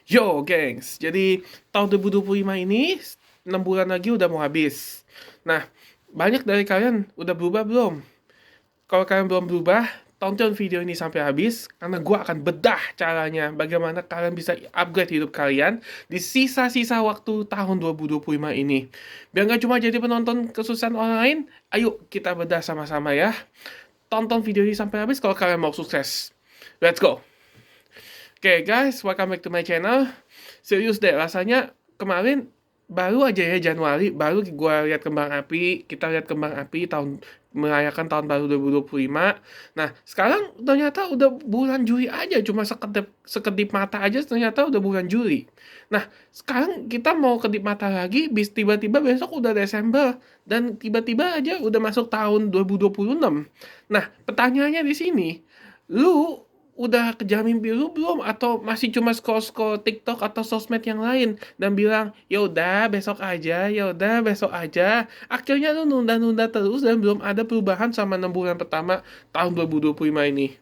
Yo, gengs. Jadi, tahun 2025 ini, 6 bulan lagi udah mau habis. Nah, banyak dari kalian udah berubah belum? Kalau kalian belum berubah, tonton video ini sampai habis, karena gue akan bedah caranya bagaimana kalian bisa upgrade hidup kalian di sisa-sisa waktu tahun 2025 ini. Biar nggak cuma jadi penonton kesusahan orang lain, ayo kita bedah sama-sama ya. Tonton video ini sampai habis kalau kalian mau sukses. Let's go! Oke guys, welcome back to my channel. Serius deh, rasanya kemarin baru aja ya Januari, baru gua lihat kembang api, kita lihat kembang api tahun merayakan tahun baru 2025. Nah, sekarang ternyata udah bulan Juli aja, cuma sekedip sekedip mata aja ternyata udah bulan Juli. Nah, sekarang kita mau kedip mata lagi, bis tiba-tiba besok udah Desember dan tiba-tiba aja udah masuk tahun 2026. Nah, pertanyaannya di sini, lu udah kejar mimpi lu belum atau masih cuma scroll-scroll TikTok atau sosmed yang lain dan bilang ya udah besok aja, ya udah besok aja. Akhirnya lu nunda-nunda terus dan belum ada perubahan sama 6 bulan pertama tahun 2025 ini.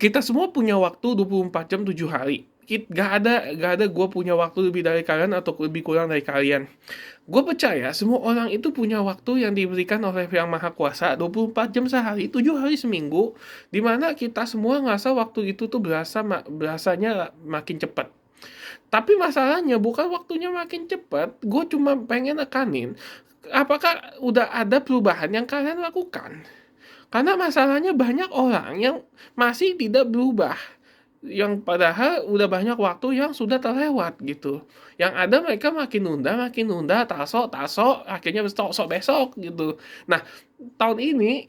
Kita semua punya waktu 24 jam 7 hari. Gak ada gue punya waktu lebih dari kalian atau lebih kurang dari kalian. Gue percaya semua orang itu punya waktu yang diberikan oleh Yang Maha Kuasa 24 jam sehari, 7 hari seminggu, dimana kita semua ngerasa waktu itu tuh berasanya makin cepat. Tapi masalahnya bukan waktunya makin cepat, gue cuma pengen nekanin, apakah udah ada perubahan yang kalian lakukan? Karena masalahnya banyak orang yang masih tidak berubah, yang padahal udah banyak waktu yang sudah terlewat gitu. Yang ada mereka makin nunda, tasok, akhirnya besok besok gitu. Nah, tahun ini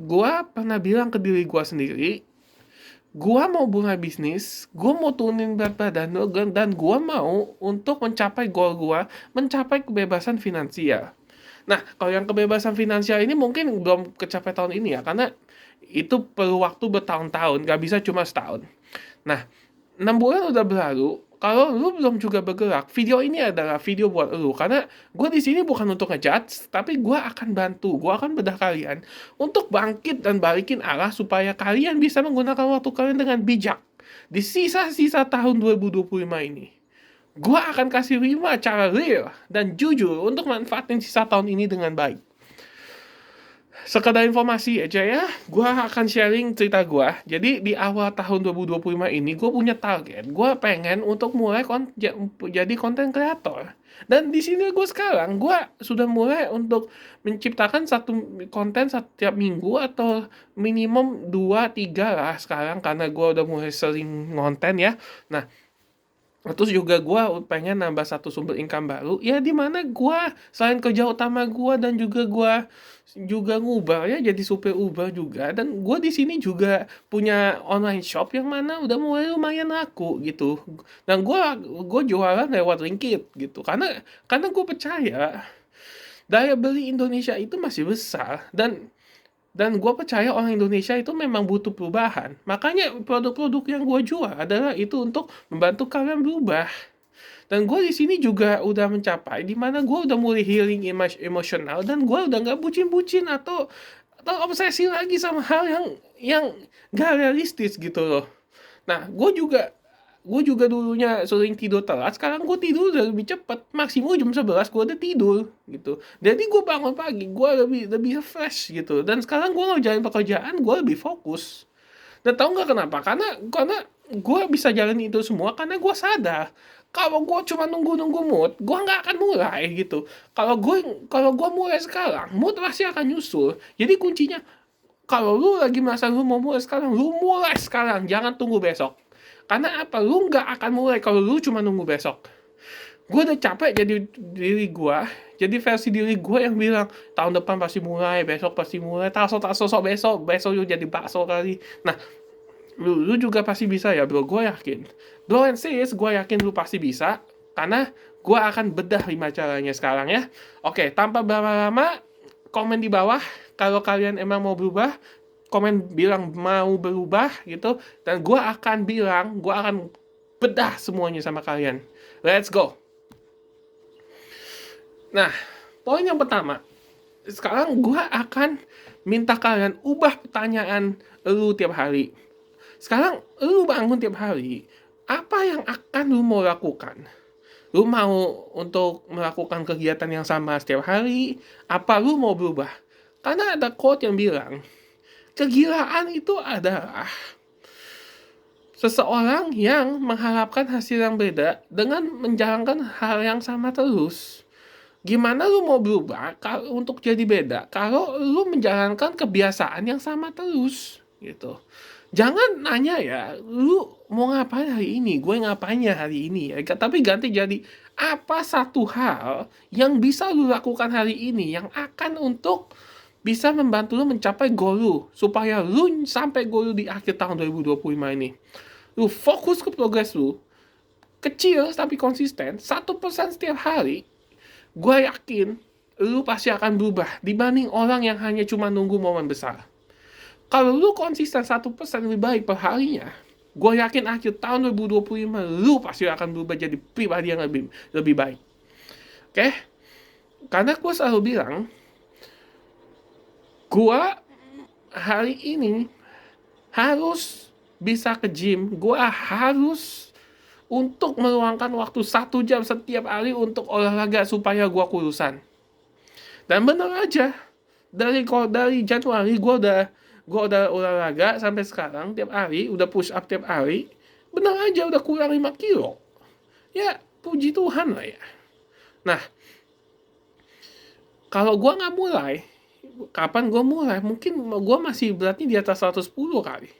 gua pernah bilang ke diri gua sendiri, gua mau mulai bisnis, gua mau turunin berat badan dan gua mau untuk mencapai goal gua, mencapai kebebasan finansial. Nah, kalau yang kebebasan finansial ini mungkin belum kecapai tahun ini ya, karena itu perlu waktu bertahun-tahun, nggak bisa cuma setahun. Nah, 6 bulan udah berlalu, kalau lu belum juga bergerak, video ini adalah video buat lu. Karena gue di sini bukan untuk ngejudge, tapi gue akan bantu, gue akan bedah kalian untuk bangkit dan balikin arah supaya kalian bisa menggunakan waktu kalian dengan bijak di sisa-sisa tahun 2025 ini. Gue akan kasih 5 cara real dan jujur untuk manfaatin sisa tahun ini dengan baik. Sekedar informasi aja ya, gue akan sharing cerita gue. Jadi di awal tahun 2025 ini, gue punya target. Gue pengen untuk mulai jadi konten kreator. Dan di sini gue sekarang, gue sudah mulai untuk menciptakan satu konten setiap minggu atau minimum 2-3 lah sekarang. Karena gue udah mulai sering konten ya. Nah, terus juga gue pengen nambah satu sumber income baru, ya di mana gue selain kerja utama gue dan juga gue juga ngubah ya jadi supir Uber juga, dan gue di sini juga punya online shop yang mana udah mulai lumayan laku gitu, dan gue jualan lewat Linkit gitu, karena gue percaya daya beli Indonesia itu masih besar, dan gue percaya orang Indonesia itu memang butuh perubahan. Makanya produk-produk yang gue jual adalah itu untuk membantu kalian berubah. Dan gue di sini juga udah mencapai di mana gue udah mulai healing emosional dan gue udah nggak bucin-bucin atau obsesi lagi sama hal yang gak realistis gitu loh. Nah, gue juga dulunya sering tidur telat, sekarang gue tidur udah lebih cepet, maksimum jam 11 gue udah tidur gitu. Jadi gue bangun pagi, gue lebih lebih fresh gitu. Dan sekarang gue ngerjain pekerjaan, gue lebih fokus. Dan tau nggak kenapa? Karena gue bisa jalan itu semua karena gue sadar kalau gue cuma nunggu-nunggu mood, gue nggak akan mulai gitu. Kalau gue mulai sekarang, mood pasti akan nyusul. Jadi kuncinya, kalau lu lagi merasa lu mau mulai sekarang, lu mulai sekarang, jangan tunggu besok. Karena apa? Lu nggak akan mulai kalau lu cuma nunggu besok. Gue udah capek jadi diri gue, jadi versi diri gue yang bilang tahun depan pasti mulai, besok pasti mulai, tak sosok besok, besok lu jadi bakso kali. Nah, lu juga pasti bisa ya bro, gue yakin. Bro and sis, gue yakin lu pasti bisa, karena gue akan bedah 5 caranya sekarang ya. Oke, tanpa berlama-lama, komen di bawah kalau kalian emang mau berubah, komen bilang mau berubah gitu, dan gue akan bedah semuanya sama kalian. Let's go. Nah, poin yang pertama, sekarang gue akan minta kalian ubah pertanyaan lu tiap hari. Sekarang lu bangun tiap hari, apa yang akan lu mau lakukan? Lu mau untuk melakukan kegiatan yang sama setiap hari? Apa lu mau berubah? Karena ada quote yang bilang, kegilaan itu adalah seseorang yang mengharapkan hasil yang beda dengan menjalankan hal yang sama terus. Gimana lu mau berubah kalau untuk jadi beda kalau lu menjalankan kebiasaan yang sama terus gitu. Jangan nanya ya, lu mau ngapain hari ini? Gue ngapain ya hari ini ya. Tapi ganti jadi apa satu hal yang bisa lu lakukan hari ini yang akan untuk bisa membantu lu mencapai goal lu supaya lu sampai goal lu di akhir tahun 2025 ini. Lu fokus ke progres lu, kecil tapi konsisten, 1% setiap hari. Gue yakin lu pasti akan berubah dibanding orang yang hanya cuma nunggu momen besar. Kalau lu konsisten 1% lebih baik per harinya, gue yakin akhir tahun 2025 lu pasti akan berubah jadi pribadi yang lebih baik. Oke? Karena gue selalu bilang, gue hari ini harus bisa ke gym, gue harus untuk meluangkan waktu 1 jam setiap hari untuk olahraga supaya gue kurusan. Dan bener aja, dari Januari gue udah olahraga sampai sekarang tiap hari, udah push up tiap hari, bener aja udah kurang 5 kilo. Ya, puji Tuhan lah ya. Nah, kalau gue nggak mulai, kapan gue mulai? Mungkin gue masih berarti di atas 110 kali.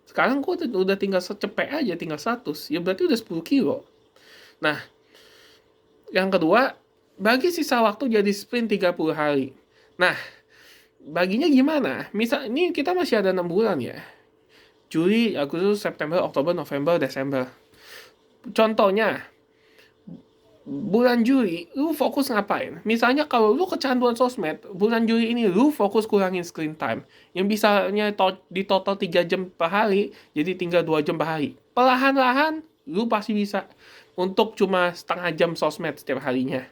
Sekarang gue udah tinggal cepet aja, tinggal 100. Ya berarti udah 10 kilo. Nah, yang kedua, bagi sisa waktu jadi sprint 30 hari. Nah, baginya gimana? Misal, ini kita masih ada 6 bulan ya. Juli, Agustus, September, Oktober, November, Desember. Contohnya, bulan Juli, lu fokus ngapain? Misalnya kalau lu kecanduan sosmed, bulan Juli ini lu fokus kurangin screen time. Yang bisanya di total 3 jam per hari, jadi tinggal 2 jam per hari. Perlahan-lahan, lu pasti bisa untuk cuma setengah jam sosmed setiap harinya.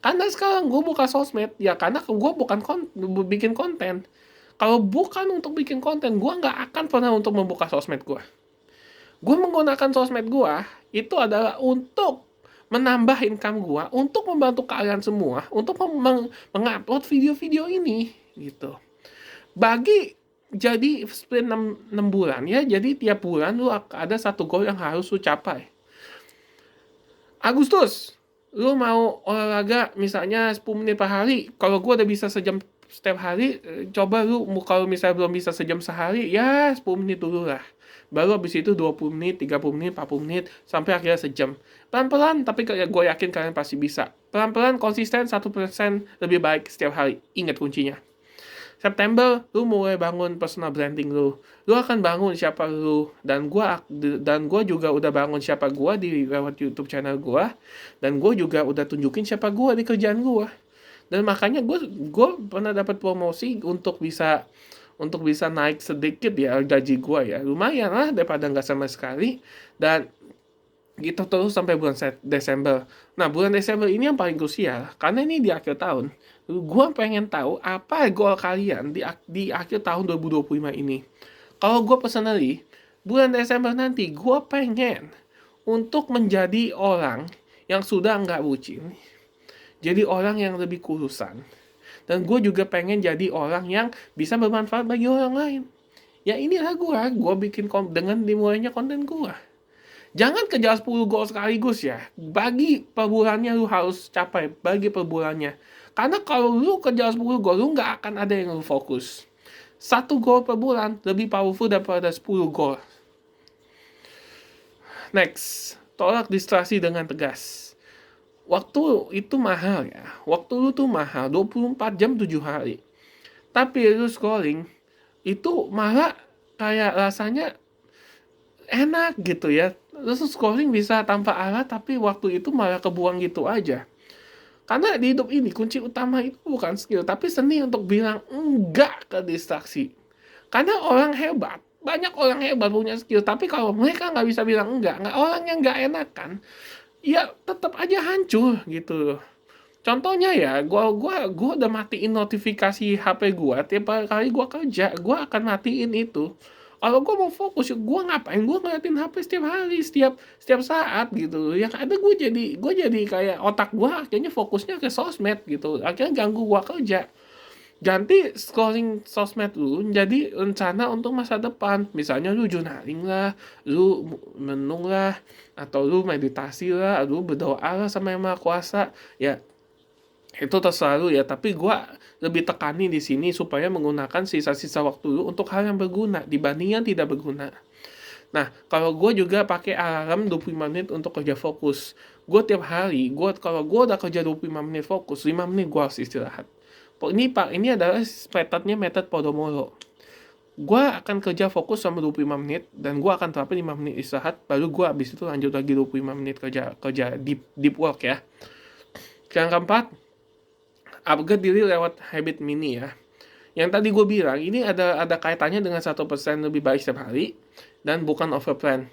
Karena sekarang gue buka sosmed, ya karena gue bukan bikin konten. Kalau bukan untuk bikin konten, gue nggak akan pernah untuk membuka sosmed gue. Gue menggunakan sosmed gue, itu adalah untuk menambah income gue, untuk membantu kalian semua, untuk mengupload video-video ini, gitu. Bagi jadi sprint 6 bulan ya, jadi tiap bulan lu ada satu goal yang harus lu capai. Agustus, lu mau olahraga misalnya 10 menit per hari, kalau gue udah bisa sejam setiap hari, coba lu kalau misalnya belum bisa sejam sehari, ya 10 menit dulu lah. Baru habis itu 20 menit, 30 menit, 40 menit, sampai akhirnya sejam. Pelan-pelan, tapi gue yakin kalian pasti bisa. Pelan-pelan, konsisten, 1% lebih baik setiap hari. Ingat kuncinya. September, lu mulai bangun personal branding lu. Lu akan bangun siapa lu. Dan gue juga udah bangun siapa gue di lewat YouTube channel gue. Dan gue juga udah tunjukin siapa gue di kerjaan gue. Dan makanya gue pernah dapat promosi untuk bisa naik sedikit ya gaji gue ya, lumayan lah daripada nggak sama sekali. Dan gitu terus sampai bulan Desember. Nah, bulan Desember ini yang paling krusial karena ini di akhir tahun. Gue pengen tahu apa goal kalian di akhir tahun 2025 ini. Kalau gue personally, bulan Desember nanti gue pengen untuk menjadi orang yang sudah nggak bucin, jadi orang yang lebih kurusan. Dan gue juga pengen jadi orang yang bisa bermanfaat bagi orang lain. Ya inilah gue bikin dengan dimulainya konten gue. Jangan kejar 10 goal sekaligus ya. Bagi per bulannya lu harus capai, bagi per bulannya. Karena kalau lu kejar 10 goal, lu nggak akan ada yang lu fokus. 1 goal per bulan lebih powerful daripada 10 goal. Next, tolak distraksi dengan tegas. Waktu itu mahal ya. Waktu lu tuh mahal, 24 jam 7 hari. Tapi lu scrolling, itu malah kayak rasanya enak gitu ya. Lu scrolling bisa tanpa alat, tapi waktu itu malah kebuang gitu aja. Karena di hidup ini, kunci utama itu bukan skill, tapi seni untuk bilang enggak ke distraksi. Karena orang hebat, banyak orang hebat punya skill, tapi kalau mereka nggak bisa bilang enggak, orang yang nggak enakan, ya tetap aja hancur gitu. Contohnya ya, gua udah matiin notifikasi HP gua tiap kali gua kerja, gua akan matiin itu. Kalau gue mau fokus, ya gue ngapain gue ngeliatin HP setiap hari, setiap saat gitu. Yang ada gue jadi kayak otak gue akhirnya fokusnya ke sosmed gitu. Akhirnya ganggu gue kerja. Ganti scrolling sosmed lu jadi rencana untuk masa depan. Misalnya lu journaling lah, lu menung lah, atau lu meditasi lah, lu berdoa lah sama Yang Maha Kuasa. Ya, itu terserah lu ya, tapi gua lebih tekani di sini supaya menggunakan sisa-sisa waktu lu untuk hal yang berguna dibanding yang tidak berguna. Nah, kalau gue juga pakai alarm 25 menit untuk kerja fokus. Gue tiap hari, kalau gue udah kerja 25 menit fokus, 5 menit gue harus istirahat. Ini adalah metode Pomodoro. Gue akan kerja fokus sama 25 menit, dan gue akan terapin 5 menit istirahat, baru gue habis itu lanjut lagi 25 menit kerja deep work ya. Yang keempat, upgrade diri lewat habit mini ya. Yang tadi gue bilang, ini ada kaitannya dengan 1% lebih baik setiap hari, dan bukan overplan.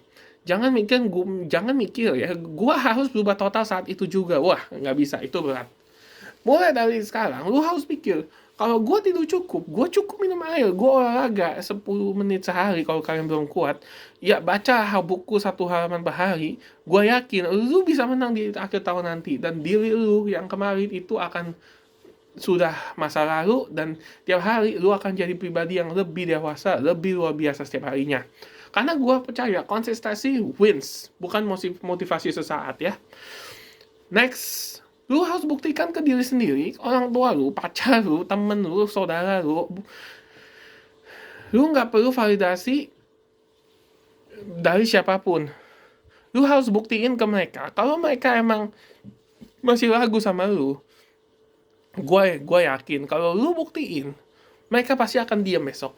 Jangan mikir ya, gue harus berubah total saat itu juga. Wah, nggak bisa, itu berat. Mulai dari sekarang, lu harus pikir, kalau gue tidur cukup, gue cukup minum air, gue olahraga 10 menit sehari kalau kalian belum kuat, ya baca buku 1 halaman per hari, gue yakin lu bisa menang di akhir tahun nanti, dan diri lu yang kemarin itu akan sudah masa lalu, dan tiap hari lu akan jadi pribadi yang lebih dewasa, lebih luar biasa setiap harinya. Karena gue percaya konsistensi wins, bukan motivasi sesaat ya. Next, lu harus buktikan ke diri sendiri, orang tua lu, pacar lu, temen lu, saudara lu nggak perlu validasi dari siapapun. Lu harus buktiin ke mereka, kalau mereka emang masih ragu sama lu, gue yakin kalau lu buktiin, mereka pasti akan diam besok.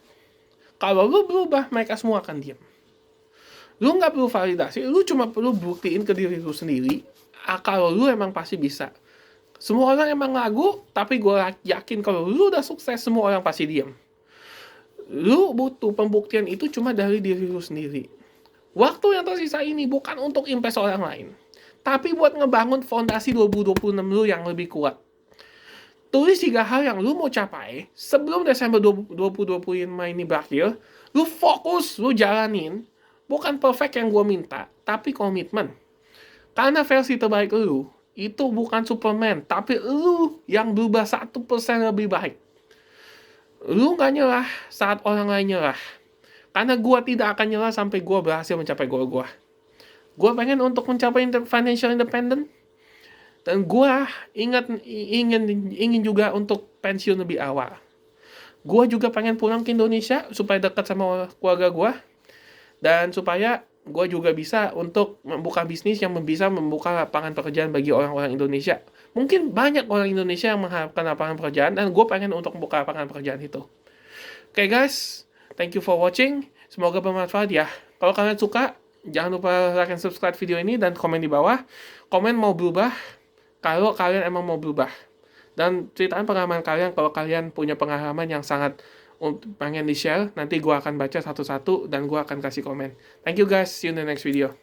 Kalau lu berubah, mereka semua akan diam. Lu nggak perlu validasi, lu cuma perlu buktiin ke diri lu sendiri, kalau lu emang pasti bisa. Semua orang emang ragu, tapi gue yakin kalau lu udah sukses, semua orang pasti diam. Lu butuh pembuktian itu cuma dari diri lu sendiri. Waktu yang tersisa ini bukan untuk impress orang lain, tapi buat ngebangun fondasi 2026 lu yang lebih kuat. Tulis 3 hal yang lu mau capai sebelum Desember 2025 ini berakhir. Lu fokus, lu jalanin. Bukan perfect yang gue minta, tapi komitmen. Karena versi terbaik lu itu bukan Superman, tapi lu yang berubah 1% lebih baik. Lu gak nyerah saat orang lain nyerah. Karena gue tidak akan nyerah sampai gue berhasil mencapai goal gue. Gue pengen untuk mencapai financial independent. Dan gue ingin juga untuk pensiun lebih awal. Gue juga pengen pulang ke Indonesia supaya dekat sama keluarga gue. Dan supaya gue juga bisa untuk membuka bisnis yang bisa membuka lapangan pekerjaan bagi orang-orang Indonesia. Mungkin banyak orang Indonesia yang mengharapkan lapangan pekerjaan, dan gue pengen untuk membuka lapangan pekerjaan itu. Oke guys, thank you for watching. Semoga bermanfaat ya. Kalau kalian suka, jangan lupa like and subscribe video ini, dan komen di bawah. Komen mau berubah, kalau kalian emang mau berubah. Dan ceritain pengalaman kalian kalau kalian punya pengalaman yang sangat pengen di-share. Nanti gue akan baca satu-satu dan gue akan kasih komen. Thank you guys, see you in the next video.